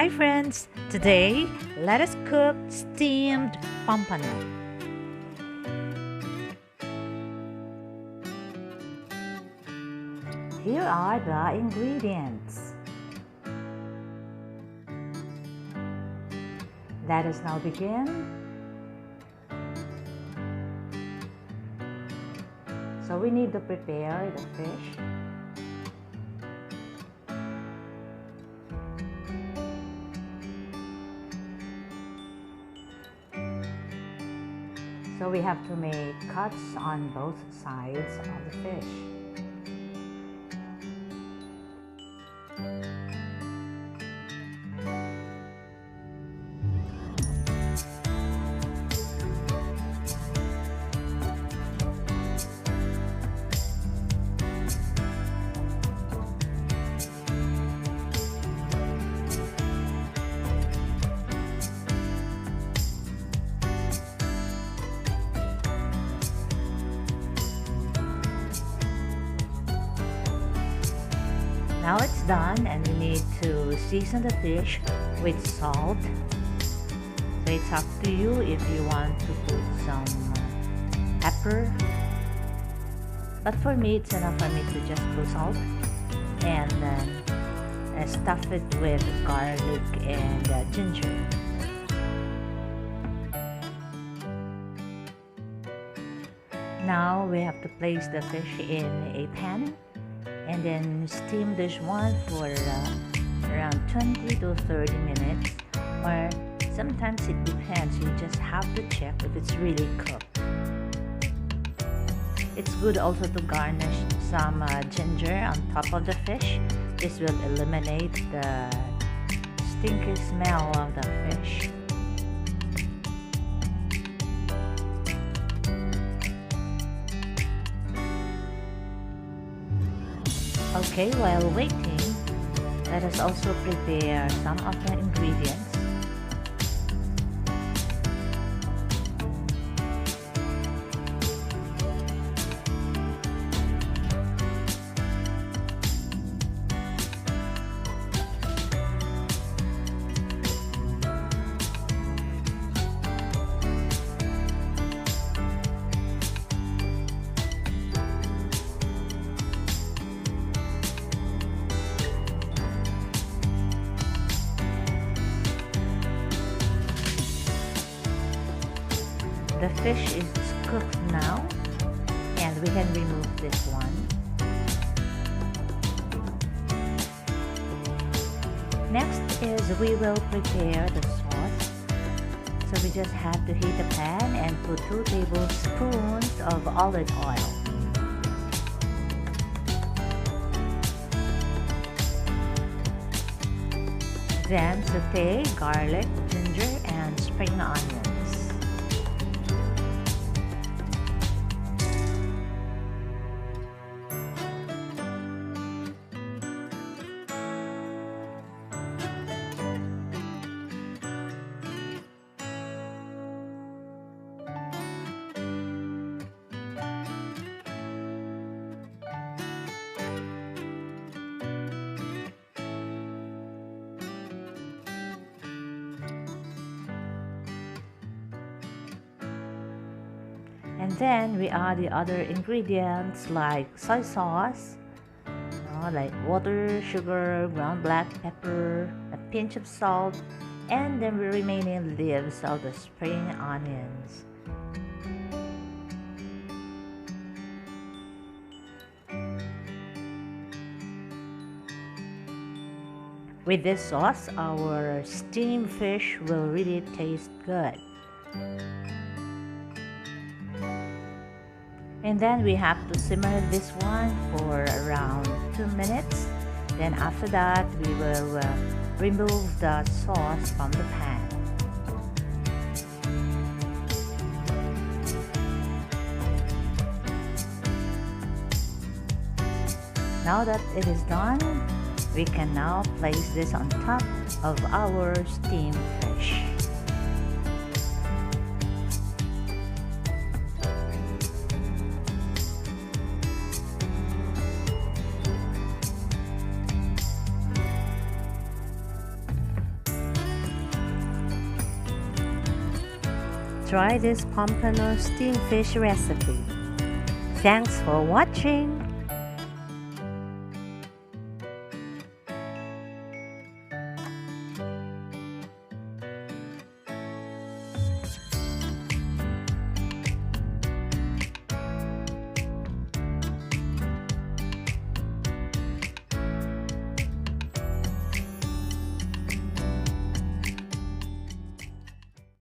Hi friends! Today, let us cook steamed pompano. Here are the ingredients. Let us now begin. So we need to prepare the fish. So we have to make cuts on both sides of the fish. Now it's done, and we need to season the fish with salt. So it's up to you if you want to put some pepper. But for me, it's enough for me to just put salt and then stuff it with garlic and ginger. Now we have to place the fish in a pan and then steam this one for around 20 to 30 minutes, or sometimes it depends. You just have to check if it's really cooked. It's good also to garnish some ginger on top of the fish. This will eliminate the stinky smell of the fish. Okay, while waiting, let us also prepare some of the ingredients. The fish is cooked now, and we can remove this one. Next is we will prepare the sauce. So we just have to heat a pan and put 2 tablespoons of olive oil. Then saute garlic, ginger, and spring onions. And then we add the other ingredients like soy sauce, like water, sugar, ground black pepper, a pinch of salt, and the remaining leaves of the spring onions. With this sauce, our steamed fish will really taste good. And then we have to simmer this one for around 2 minutes. Then after that, we will remove the sauce from the pan. Now that it is done, we can now place this on top of our steamed fish. try this Pompano steamed fish recipe. Thanks for watching!